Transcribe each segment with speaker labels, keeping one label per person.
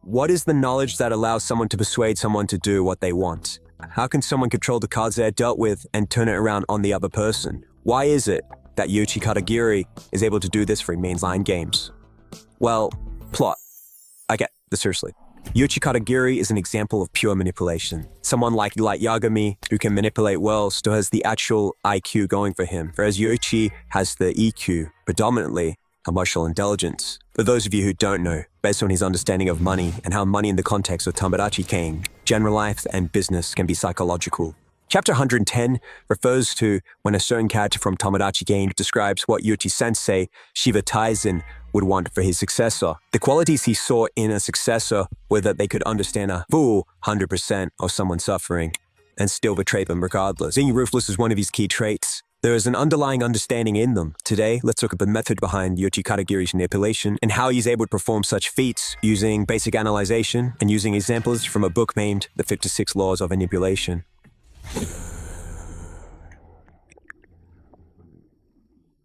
Speaker 1: What is the knowledge that allows someone to persuade someone to do what they want? How can someone control the cards they're dealt with and turn it around on the other person? Why is it that Yuuichi Katagiri is able to do this for mainline games? Well, plot. Seriously. Yuuichi Katagiri is an example of pure manipulation. Someone like Yagami, who can manipulate well, still has the actual IQ going for him, whereas Yuichi has the EQ, predominantly emotional intelligence. For those of you who don't know, based on his understanding of money and how money in the context of Tomodachi Game, general life and business can be psychological. Chapter 110 refers to when a certain character from Tomodachi Game describes what Yuichi-sensei, Shiva Taizen, would want for his successor. The qualities he saw in a successor were that they could understand a full 100% of someone suffering and still betray them regardless. Being ruthless is one of his key traits. There is an underlying understanding in them. Today, let's look at the method behind Yuuichi Katagiri's manipulation and how he's able to perform such feats using basic analyzation and using examples from a book named The 56 Laws of Manipulation.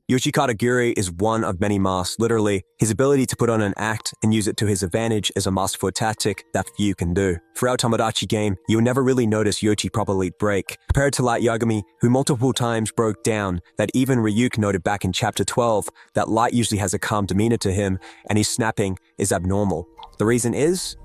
Speaker 1: Yuuichi Katagiri is one of many masks. Literally, his ability to put on an act and use it to his advantage is a masterful tactic that few can do. Throughout Tomodachi Game, you will never really notice Yuichi properly break. Compared to Light Yagami, who multiple times broke down, that even Ryuk noted back in Chapter 12 that Light usually has a calm demeanor to him and his snapping is abnormal. The reason is,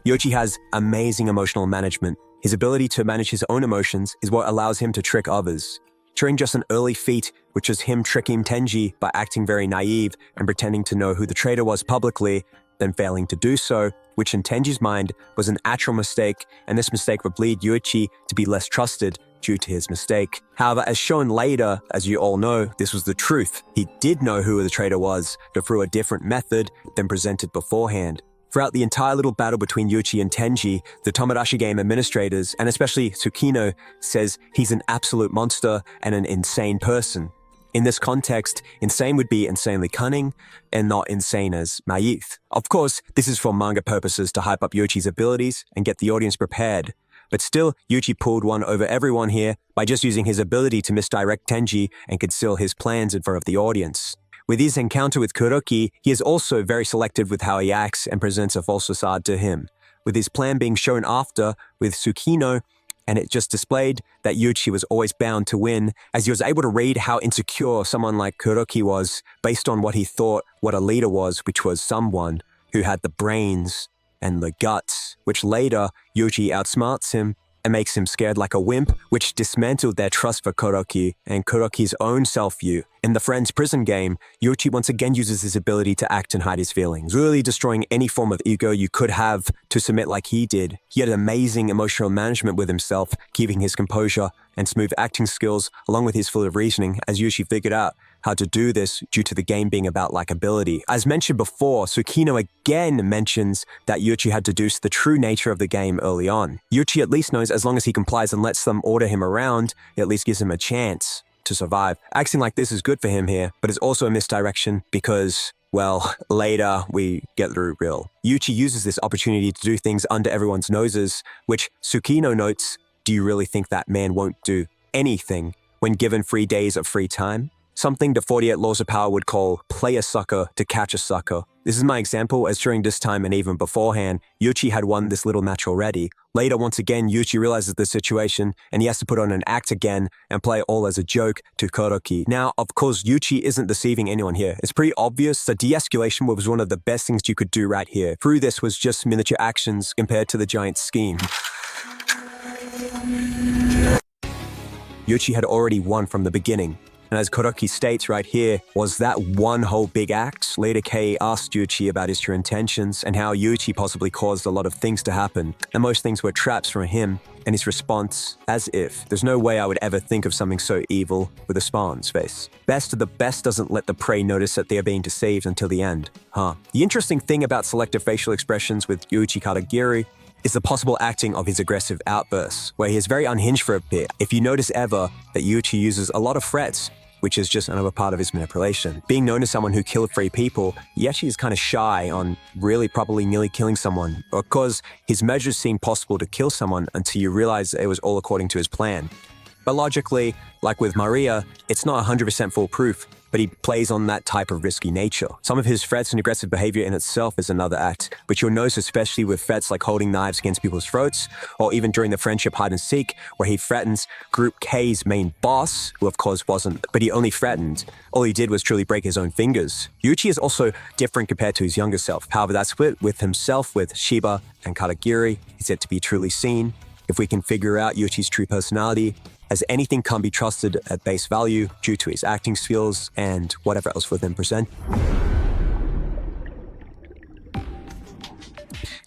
Speaker 1: Yuichi has amazing emotional management. His ability to manage his own emotions is what allows him to trick others. During just an early feat, which was him tricking Tenji by acting very naive and pretending to know who the traitor was publicly, then failing to do so, which in Tenji's mind was an actual mistake, and this mistake would lead Yuichi to be less trusted due to his mistake. However, as shown later, as you all know, this was the truth. He did know who the traitor was, but through a different method than presented beforehand. Throughout the entire little battle between Yuichi and Tenji, the Tomodachi Game administrators, and especially Tsukino, says he's an absolute monster and an insane person. In this context, insane would be insanely cunning and not insane as naive. Of course, this is for manga purposes to hype up Yuichi's abilities and get the audience prepared. But still, Yuichi pulled one over everyone here by just using his ability to misdirect Tenji and conceal his plans in front of the audience. With his encounter with Kuroki, he is also very selective with how he acts and presents a false facade to him. With his plan being shown after with Tsukino, and it just displayed that Yuichi was always bound to win, as he was able to read how insecure someone like Kuroki was based on what he thought what a leader was, which was someone who had the brains and the guts, which later Yuichi outsmarts him and makes him scared like a wimp, which dismantled their trust for Kuroki and Kuroki's own self-view. In the Friends Prison game, Yuichi once again uses his ability to act and hide his feelings, really destroying any form of ego you could have to submit like he did. He had amazing emotional management with himself, keeping his composure and smooth acting skills, along with his full of reasoning, as Yuichi figured out how to do this due to the game being about likability. As mentioned before, Tsukino again mentions that Yuichi had deduced the true nature of the game early on. Yuichi at least knows as long as he complies and lets them order him around, it at least gives him a chance to survive. Acting like this is good for him here, but it's also a misdirection because, well, later we get the real. Yuichi uses this opportunity to do things under everyone's noses, which Tsukino notes, do you really think that man won't do anything when given 3 days of free time? Something the 48 Laws of Power would call play a sucker to catch a sucker. This is my example, as during this time and even beforehand, Yuichi had won this little match already. Later, once again, Yuichi realizes the situation and he has to put on an act again and play it all as a joke to Kuroki. Now, of course, Yuichi isn't deceiving anyone here. It's pretty obvious that de-escalation was one of the best things you could do right here. Through this was just miniature actions compared to the giant scheme. Yuichi had already won from the beginning. And as Kuroki states right here, was that one whole big act? Later Kei asked Yuichi about his true intentions and how Yuichi possibly caused a lot of things to happen, and most things were traps from him, and his response, as if, there's no way I would ever think of something so evil, with a smile on his face. Best of the best doesn't let the prey notice that they are being deceived until the end. The interesting thing about selective facial expressions with Yuichi Katagiri is the possible acting of his aggressive outbursts, where he is very unhinged for a bit. If you notice ever that Yuichi uses a lot of threats, which is just another part of his manipulation. Being known as someone who killed 3 people, he actually is kind of shy on really probably nearly killing someone, because his measures seem possible to kill someone until you realize it was all according to his plan. But logically, like with Maria, it's not 100% foolproof, but he plays on that type of risky nature. Some of his threats and aggressive behavior in itself is another act, which you'll notice especially with threats like holding knives against people's throats, or even during the friendship hide and seek, where he threatens Group K's main boss, who of course wasn't, but he only threatened. All he did was truly break his own fingers. Yuichi is also different compared to his younger self. However, that split with himself with Shiba and Katagiri is yet to be truly seen. If we can figure out Yuichi's true personality, as anything can't be trusted at base value due to his acting skills and whatever else with him present.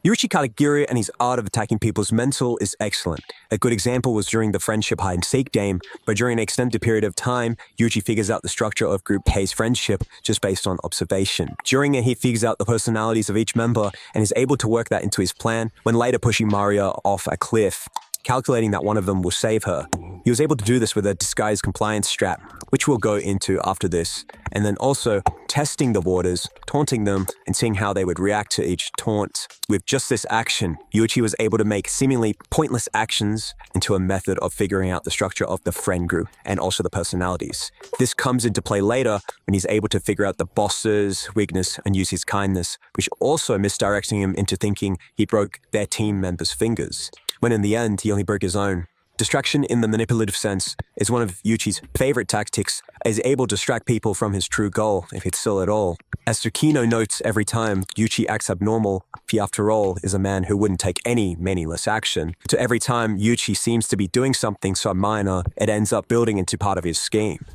Speaker 1: Yuichi Katagiri and his art of attacking people's mental is excellent. A good example was during the friendship hide-and-seek game, but during an extended period of time, Yuichi figures out the structure of Group K's friendship just based on observation. During it, he figures out the personalities of each member and is able to work that into his plan when later pushing Maria off a cliff, calculating that one of them will save her. He was able to do this with a disguise compliance strat, which we'll go into after this, and then also testing the waters, taunting them, and seeing how they would react to each taunt. With just this action, Yuichi was able to make seemingly pointless actions into a method of figuring out the structure of the friend group and also the personalities. This comes into play later when he's able to figure out the boss's weakness and use his kindness, which also misdirecting him into thinking he broke their team members' fingers, when in the end he only broke his own. Distraction in the manipulative sense is one of Yuichi's favorite tactics, is able to distract people from his true goal, if it's still at all. As Tsukino notes every time, Yuichi acts abnormal, he after all is a man who wouldn't take any meaningless action. So every time Yuichi seems to be doing something so minor, it ends up building into part of his scheme.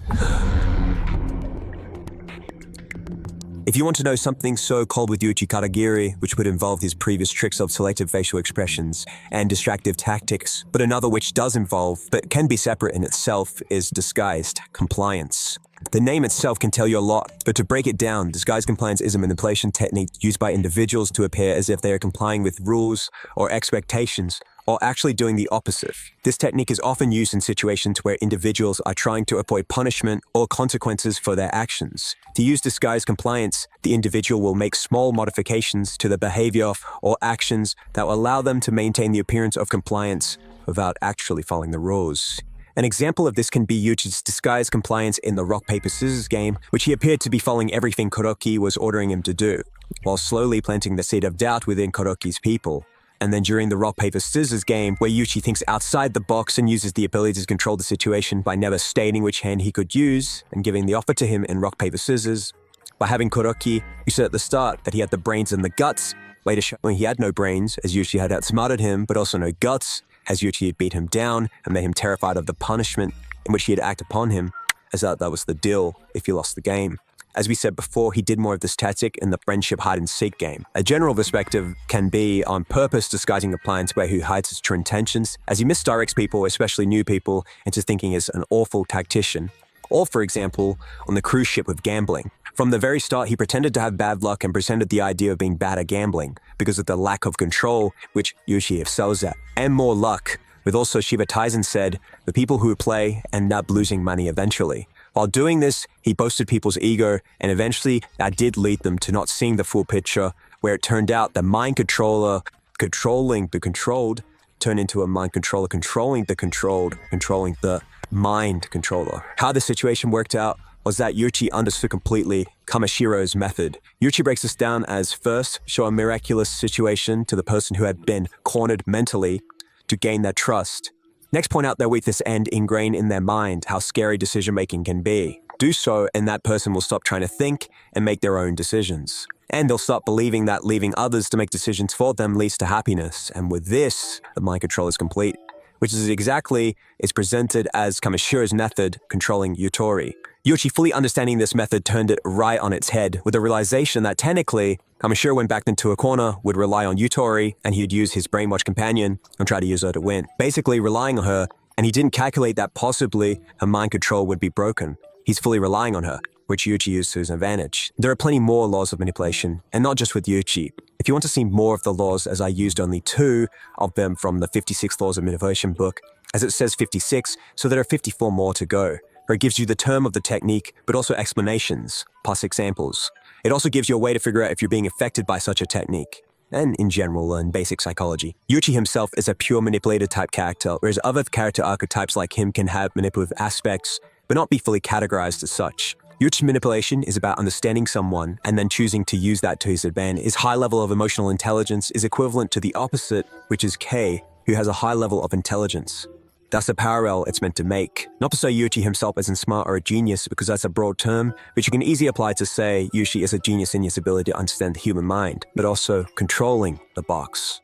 Speaker 1: If you want to know something so cold with Yuichi Katagiri, which would involve his previous tricks of selective facial expressions and distractive tactics, but another which does involve, but can be separate in itself, is disguised compliance. The name itself can tell you a lot, but to break it down, disguised compliance is a manipulation technique used by individuals to appear as if they are complying with rules or expectations, or actually doing the opposite. This technique is often used in situations where individuals are trying to avoid punishment or consequences for their actions. To use disguised compliance, the individual will make small modifications to the behavior or actions that will allow them to maintain the appearance of compliance without actually following the rules. An example of this can be Yuichi's disguised compliance in the rock, paper, scissors game, which he appeared to be following everything Kuroki was ordering him to do, while slowly planting the seed of doubt within Kuroki's people. And then during the rock, paper, scissors game, where Yuichi thinks outside the box and uses the ability to control the situation by never stating which hand he could use and giving the offer to him in rock, paper, scissors. By having Kuroki, you said at the start that he had the brains and the guts, later showing he had no brains, as Yuichi had outsmarted him, but also no guts, as Yuichi had beat him down and made him terrified of the punishment in which he had acted upon him, as that was the deal if he lost the game. As we said before, he did more of this tactic in the friendship hide-and-seek game. A general perspective can be on purpose disguising compliance where he hides his true intentions, as he misdirects people, especially new people, into thinking he's an awful tactician. Or, for example, on the cruise ship with gambling. From the very start, he pretended to have bad luck and presented the idea of being bad at gambling because of the lack of control, which Yuichi excels at, and more luck, with also Shiba Taizen said, the people who play end up losing money eventually. While doing this, he boasted people's ego, and eventually that did lead them to not seeing the full picture, where it turned out the mind controller controlling the controlled turned into a mind controller controlling the controlled, controlling the mind controller. How the situation worked out was that Yuichi understood completely Kamoshiro's method. Yuichi breaks this down as first, show a miraculous situation to the person who had been cornered mentally to gain their trust. Next, point out that with this end ingrained in their mind how scary decision-making can be. Do so, and that person will stop trying to think and make their own decisions. And they'll start believing that leaving others to make decisions for them leads to happiness. And with this, the mind control is complete, which is exactly is presented as Kamoshiro's method controlling Yutori. Yuichi, fully understanding this method, turned it right on its head with the realization that technically, Kamoshiro, when backed into a corner, would rely on Yutori and he'd use his brainwash companion and try to use her to win. Basically relying on her, and he didn't calculate that possibly her mind control would be broken. He's fully relying on her, which Yuichi used to his advantage. There are plenty more laws of manipulation, and not just with Yuichi. If you want to see more of the laws, as I used only 2 of them from the 56 Laws of Manipulation book, as it says 56, so there are 54 more to go, where it gives you the term of the technique, but also explanations, plus examples. It also gives you a way to figure out if you're being affected by such a technique. and in general in basic psychology. Yuchi himself is a pure manipulator type character, whereas other character archetypes like him can have manipulative aspects, but not be fully categorized as such. Yuchi's manipulation is about understanding someone and then choosing to use that to his advantage. His high level of emotional intelligence is equivalent to the opposite, which is Kei, who has a high level of intelligence. That's a parallel it's meant to make. Not to say Yuchi himself isn't smart or a genius, because that's a broad term, which you can easily apply to say Yuchi is a genius in his ability to understand the human mind, but also controlling the box.